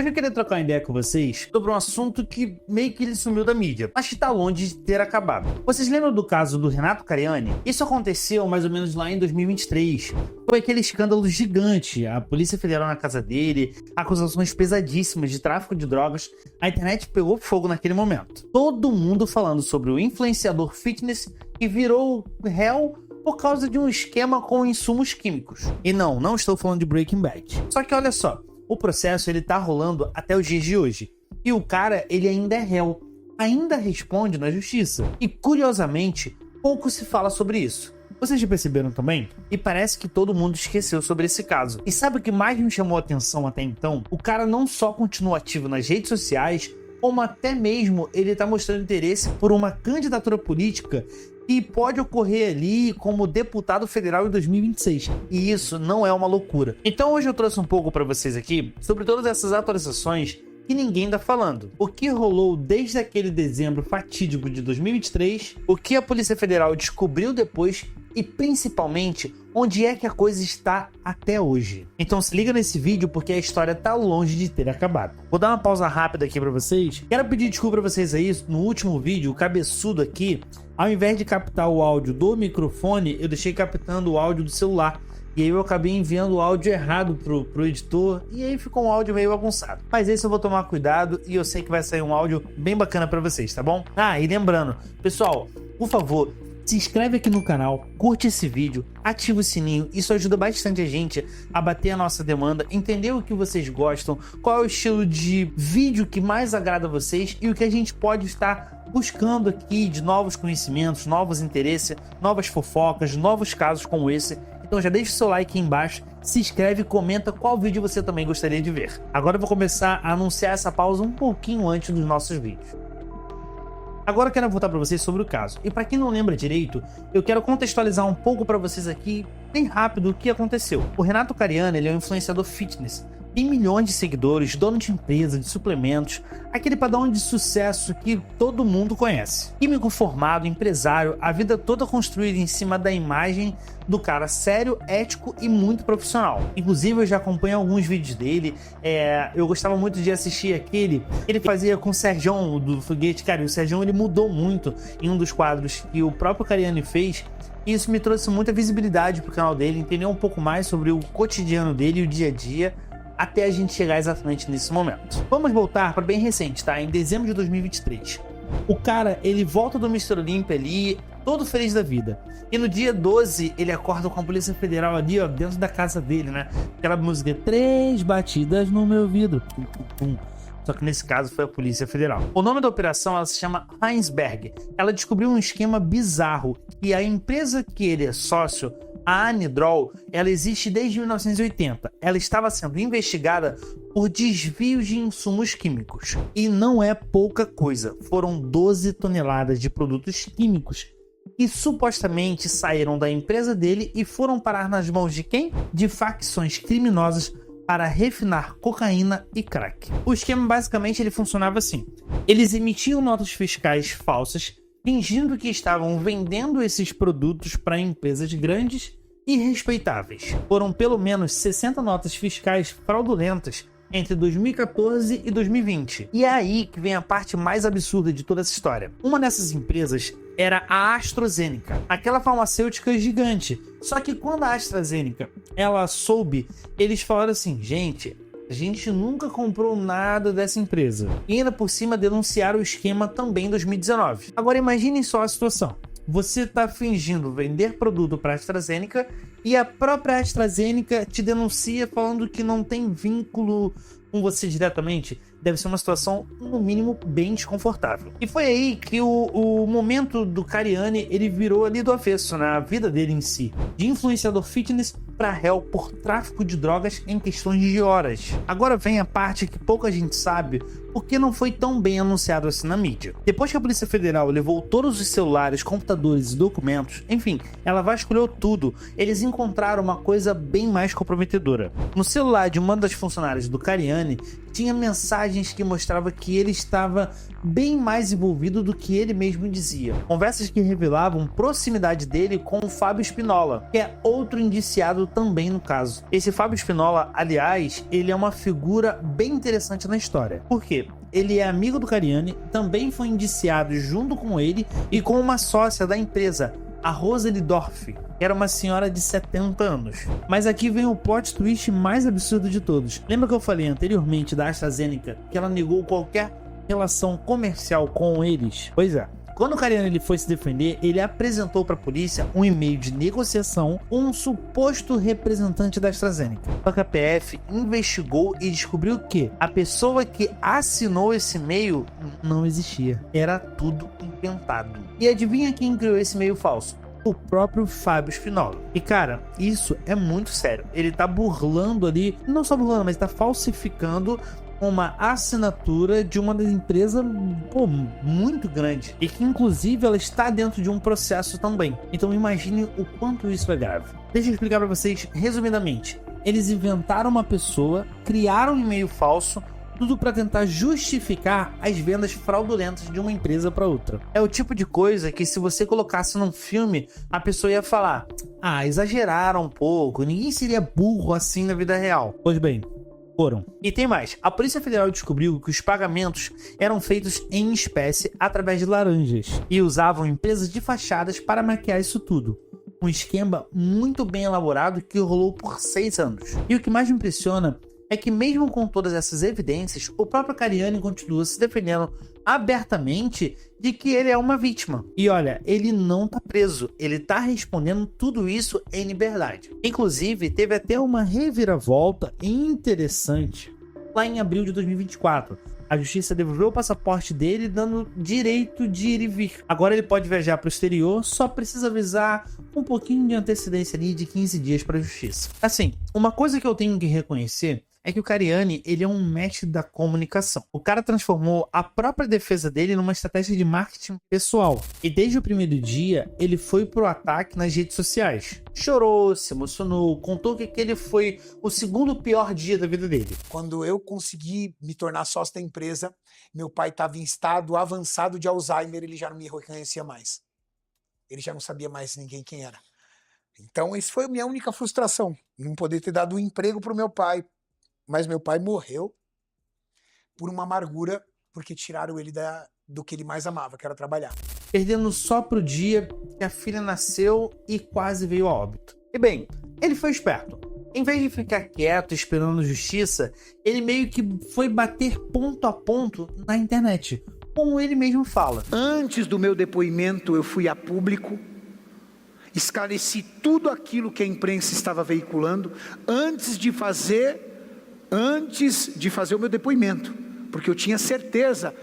Hoje eu queria trocar uma ideia com vocês sobre um assunto que meio que ele sumiu da mídia, mas que tá longe de ter acabado. Vocês lembram do caso do Renato Cariani? Isso aconteceu mais ou menos lá em 2023. Foi aquele escândalo gigante, a Polícia Federal na casa dele, acusações pesadíssimas de tráfico de drogas. A internet pegou fogo naquele momento. Todo mundo falando sobre o influenciador fitness que virou réu por causa de um esquema com insumos químicos. E não estou falando de Breaking Bad. Só que olha só, o processo ele tá rolando até os dias de hoje. E o cara, ele ainda é réu, ainda responde na justiça. E curiosamente, pouco se fala sobre isso. Vocês já perceberam também? E parece que todo mundo esqueceu sobre esse caso. E sabe o que mais me chamou a atenção até então? O cara não só continua ativo nas redes sociais, como até mesmo ele tá mostrando interesse por uma candidatura política que pode ocorrer ali como deputado federal em 2026. E isso não é uma loucura. Então hoje eu trouxe um pouco para vocês aqui sobre todas essas atualizações que ninguém tá falando. O que rolou desde aquele dezembro fatídico de 2023, o que a Polícia Federal descobriu depois e principalmente onde é que a coisa está até hoje. Então se liga nesse vídeo porque a história tá longe de ter acabado. Vou dar uma pausa rápida aqui para vocês. Quero pedir desculpa para vocês aí, no último vídeo o cabeçudo aqui, ao invés de captar o áudio do microfone, eu deixei captando o áudio do celular. E aí eu acabei enviando o áudio errado pro editor e aí ficou um áudio meio bagunçado. Mas esse eu vou tomar cuidado e eu sei que vai sair um áudio bem bacana para vocês, tá bom? Ah, e lembrando, pessoal, por favor, se inscreve aqui no canal, curte esse vídeo, ativa o sininho, isso ajuda bastante a gente a bater a nossa demanda, entender o que vocês gostam, qual é o estilo de vídeo que mais agrada a vocês e o que a gente pode estar buscando aqui de novos conhecimentos, novos interesses, novas fofocas, novos casos como esse. Então já deixa o seu like aí embaixo, se inscreve e comenta qual vídeo você também gostaria de ver. Agora eu vou começar a anunciar essa pausa um pouquinho antes dos nossos vídeos. Agora eu quero voltar para vocês sobre o caso. E para quem não lembra direito, eu quero contextualizar um pouco para vocês aqui, bem rápido, o que aconteceu. O Renato Cariani, ele é um influenciador fitness. Tem milhões de seguidores, dono de empresa, de suplementos, aquele padrão de sucesso que todo mundo conhece. Químico formado, empresário, a vida toda construída em cima da imagem do cara sério, ético e muito profissional. Inclusive eu já acompanho alguns vídeos dele, eu gostava muito de assistir aquele que ele fazia com o Serjão do Foguete. Cara, e o Serjão ele mudou muito em um dos quadros que o próprio Cariani fez. E isso me trouxe muita visibilidade pro canal dele, entender um pouco mais sobre o cotidiano dele e o dia a dia, até a gente chegar exatamente nesse momento. Vamos voltar para bem recente, tá? Em dezembro de 2023. O cara, ele volta do Mr. Olympia ali, todo feliz da vida. E no dia 12, ele acorda com a Polícia Federal ali, ó, dentro da casa dele, né? Aquela música, 3 batidas no meu vidro. Pum, pum, pum. Só que nesse caso foi a Polícia Federal. O nome da operação, ela se chama Heinsberg. Ela descobriu um esquema bizarro e a empresa que ele é sócio, a Anidrol, ela existe desde 1980. Ela estava sendo investigada por desvios de insumos químicos. E não é pouca coisa. Foram 12 toneladas de produtos químicos que supostamente saíram da empresa dele e foram parar nas mãos de quem? De facções criminosas para refinar cocaína e crack. O esquema basicamente ele funcionava assim. Eles emitiam notas fiscais falsas, fingindo que estavam vendendo esses produtos para empresas grandes e respeitáveis. Foram pelo menos 60 notas fiscais fraudulentas entre 2014 e 2020. E é aí que vem a parte mais absurda de toda essa história. Uma dessas empresas era a AstraZeneca, aquela farmacêutica gigante. Só que quando a AstraZeneca ela soube, eles falaram assim, gente, a gente nunca comprou nada dessa empresa. E ainda por cima denunciaram o esquema também em 2019. Agora imaginem só a situação. Você está fingindo vender produto para a AstraZeneca e a própria AstraZeneca te denuncia falando que não tem vínculo com você diretamente. Deve ser uma situação, no mínimo, bem desconfortável. E foi aí que o momento do Cariani, ele virou ali do avesso, na vida dele em si. De influenciador fitness para réu por tráfico de drogas em questões de horas. Agora vem a parte que pouca gente sabe, porque não foi tão bem anunciado assim na mídia. Depois que a Polícia Federal levou todos os celulares, computadores e documentos, enfim, ela vasculhou tudo, eles encontraram uma coisa bem mais comprometedora. No celular de uma das funcionárias do Cariani, tinha mensagens que mostravam que ele estava bem mais envolvido do que ele mesmo dizia. Conversas que revelavam proximidade dele com o Fábio Spinola, que é outro indiciado também no caso. Esse Fábio Spinola, aliás, ele é uma figura bem interessante na história. Por quê? Ele é amigo do Cariani, também foi indiciado junto com ele e com uma sócia da empresa, a Roseli Dorff, que era uma senhora de 70 anos. Mas aqui vem o plot twist mais absurdo de todos. Lembra que eu falei anteriormente da AstraZeneca que ela negou qualquer relação comercial com eles? Pois é. Quando o Cariani ele foi se defender, ele apresentou para a polícia um e-mail de negociação com um suposto representante da AstraZeneca. Só que a PF investigou e descobriu que a pessoa que assinou esse e-mail não existia. Era tudo inventado. E adivinha quem criou esse e-mail falso? O próprio Fábio Spinola. E cara, isso é muito sério. Ele tá burlando ali, não só burlando, mas tá falsificando uma assinatura de uma das empresas muito grande e que inclusive ela está dentro de um processo também. Então imagine o quanto isso é grave. Deixa eu explicar para vocês resumidamente. Eles inventaram uma pessoa, criaram um e-mail falso, tudo para tentar justificar as vendas fraudulentas de uma empresa para outra. É o tipo de coisa que se você colocasse num filme, a pessoa ia falar: ah, exageraram um pouco, ninguém seria burro assim na vida real. Pois bem, foram. E tem mais, a Polícia Federal descobriu que os pagamentos eram feitos em espécie através de laranjas e usavam empresas de fachadas para maquiar isso tudo. Um esquema muito bem elaborado que rolou por 6 anos. E o que mais me impressiona é que mesmo com todas essas evidências, o próprio Cariani continua se defendendo abertamente de que ele é uma vítima. E olha, ele não tá preso, ele tá respondendo tudo isso em liberdade. Inclusive, teve até uma reviravolta interessante lá em abril de 2024. A justiça devolveu o passaporte dele, dando direito de ir e vir. Agora ele pode viajar para o exterior, só precisa avisar um pouquinho de antecedência ali de 15 dias para a justiça. Assim, uma coisa que eu tenho que reconhecer é que o Cariani, ele é um mestre da comunicação. O cara transformou a própria defesa dele numa estratégia de marketing pessoal. E desde o primeiro dia, ele foi pro ataque nas redes sociais. Chorou, se emocionou, contou que aquele foi o segundo pior dia da vida dele. Quando eu consegui me tornar sócio da empresa, meu pai estava em estado avançado de Alzheimer, ele já não me reconhecia mais. Ele já não sabia mais ninguém quem era. Então, isso foi a minha única frustração, não poder ter dado um emprego pro meu pai. Mas meu pai morreu por uma amargura, porque tiraram ele do que ele mais amava, que era trabalhar. Perdendo só pro dia que a filha nasceu e quase veio a óbito. E bem, ele foi esperto. Em vez de ficar quieto esperando justiça, ele meio que foi bater ponto a ponto na internet, como ele mesmo fala. Antes do meu depoimento, eu fui a público, esclareci tudo aquilo que a imprensa estava veiculando, antes de fazer o meu depoimento, porque eu tinha certeza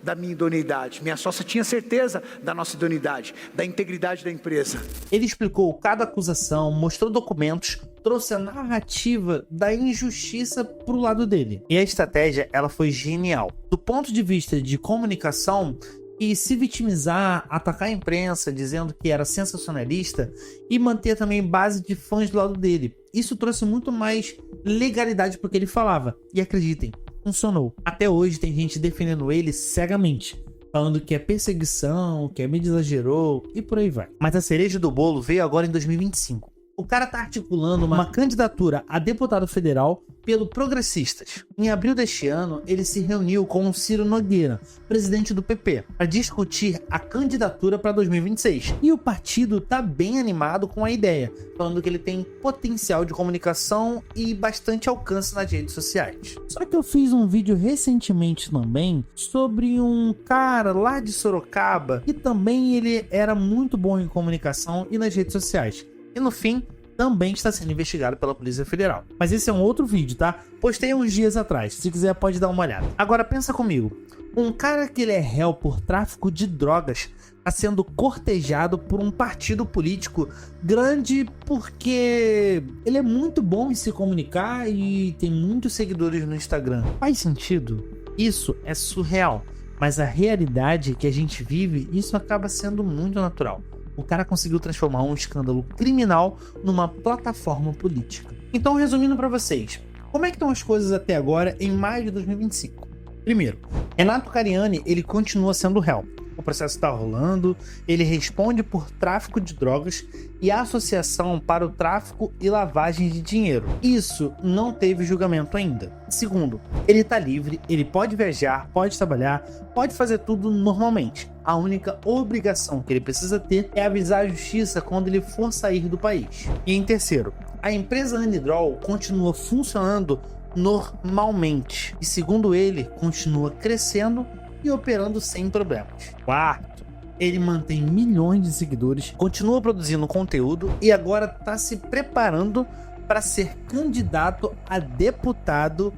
da minha idoneidade, minha sócia tinha certeza da nossa idoneidade, da integridade da empresa. Ele explicou cada acusação, mostrou documentos, trouxe a narrativa da injustiça pro lado dele. E a estratégia, ela foi genial. Do ponto de vista de comunicação, e se vitimizar, atacar a imprensa dizendo que era sensacionalista e manter também base de fãs do lado dele. Isso trouxe muito mais legalidade para o que ele falava. E acreditem, funcionou. Até hoje tem gente defendendo ele cegamente, falando que é perseguição, que a mídia exagerou e por aí vai. Mas a cereja do bolo veio agora em 2025. O cara tá articulando uma candidatura a deputado federal pelo Progressistas. Em abril deste ano, ele se reuniu com o Ciro Nogueira, presidente do PP, para discutir a candidatura para 2026. E o partido tá bem animado com a ideia, falando que ele tem potencial de comunicação e bastante alcance nas redes sociais. Só que eu fiz um vídeo recentemente também sobre um cara lá de Sorocaba que também ele era muito bom em comunicação e nas redes sociais. E no fim, também está sendo investigado pela Polícia Federal. Mas esse é um outro vídeo, tá? Postei uns dias atrás, se quiser pode dar uma olhada. Agora pensa comigo, um cara que ele é réu por tráfico de drogas está sendo cortejado por um partido político grande porque ele é muito bom em se comunicar e tem muitos seguidores no Instagram. Faz sentido? Isso é surreal, mas a realidade que a gente vive, isso acaba sendo muito natural. O cara conseguiu transformar um escândalo criminal numa plataforma política. Então, resumindo para vocês, Como é que estão as coisas até agora em maio de 2025? Primeiro, Renato Cariani, ele continua sendo réu. O processo está rolando, ele responde por tráfico de drogas e associação para o tráfico e lavagem de dinheiro. Isso não teve julgamento ainda. Segundo, ele está livre, ele pode viajar, pode trabalhar, pode fazer tudo normalmente. A única obrigação que ele precisa ter é avisar a justiça quando ele for sair do país. E em terceiro, a empresa Anidrol continua funcionando normalmente e, segundo ele, continua crescendo e operando sem problemas. Quarto, ele mantém milhões de seguidores, continua produzindo conteúdo e agora está se preparando para ser candidato a deputado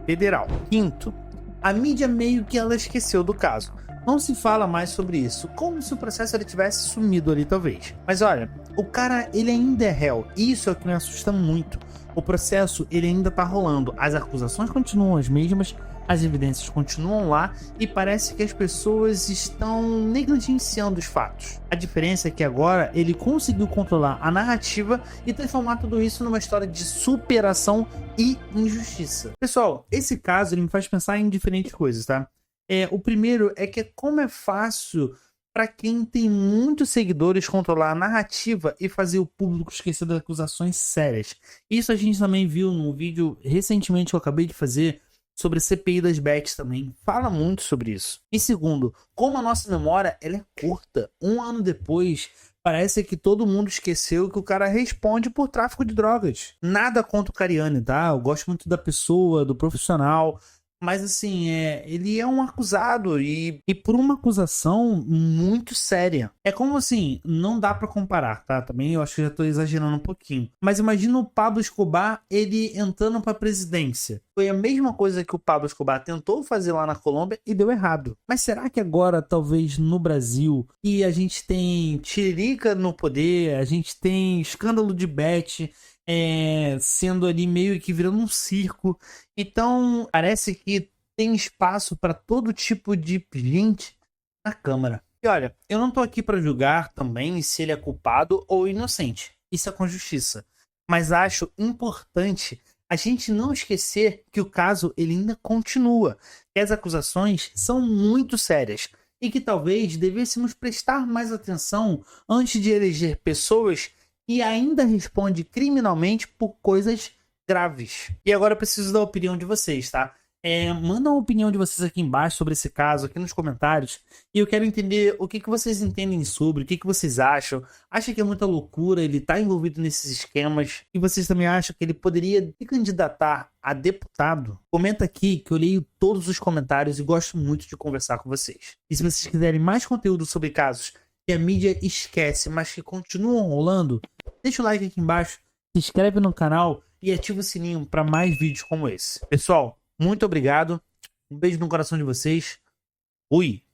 federal. Quinto, a mídia meio que ela esqueceu do caso. Não se fala mais sobre isso, como se o processo ele tivesse sumido ali talvez. Mas olha, o cara ele ainda é réu, e isso é o que me assusta muito. O processo ele ainda tá rolando, as acusações continuam as mesmas, as evidências continuam lá e parece que as pessoas estão negligenciando os fatos. A diferença é que agora ele conseguiu controlar a narrativa e transformar tudo isso numa história de superação e injustiça. Pessoal, esse caso ele me faz pensar em diferentes coisas, tá? O primeiro é que como é fácil para quem tem muitos seguidores controlar a narrativa e fazer o público esquecer das acusações sérias. Isso a gente também viu num vídeo recentemente que eu acabei de fazer sobre a CPI das bets também. Fala muito sobre isso. E segundo, como a nossa memória ela é curta. Um ano depois, parece que todo mundo esqueceu que o cara responde por tráfico de drogas. Nada contra o Cariani, tá? Eu gosto muito da pessoa, do profissional. Mas assim, ele é um acusado e por uma acusação muito séria. É como assim, não dá pra comparar, tá? Também eu acho que já tô exagerando um pouquinho. Mas imagina o Pablo Escobar, ele entrando pra presidência. Foi a mesma coisa que o Pablo Escobar tentou fazer lá na Colômbia e deu errado. Mas será que agora, talvez no Brasil, que a gente tem Tiririca no poder, a gente tem escândalo de bet, sendo ali meio que virando um circo. Então, parece que tem espaço para todo tipo de gente na Câmara. E olha, eu não tô aqui para julgar também se ele é culpado ou inocente. Isso é com justiça. Mas acho importante a gente não esquecer que o caso ele ainda continua, que as acusações são muito sérias e que talvez devêssemos prestar mais atenção antes de eleger pessoas e ainda responde criminalmente por coisas graves. E agora eu preciso da opinião de vocês, tá? Manda a opinião de vocês aqui embaixo sobre esse caso, aqui nos comentários. E eu quero entender o que vocês entendem sobre, o que vocês acham. Acha que é muita loucura ele tá envolvido nesses esquemas? E vocês também acham que ele poderia se candidatar a deputado? Comenta aqui que eu leio todos os comentários e gosto muito de conversar com vocês. E se vocês quiserem mais conteúdo sobre casos que a mídia esquece, mas que continuam rolando, deixa o like aqui embaixo, se inscreve no canal e ativa o sininho para mais vídeos como esse. Pessoal, muito obrigado. Um beijo no coração de vocês. Fui!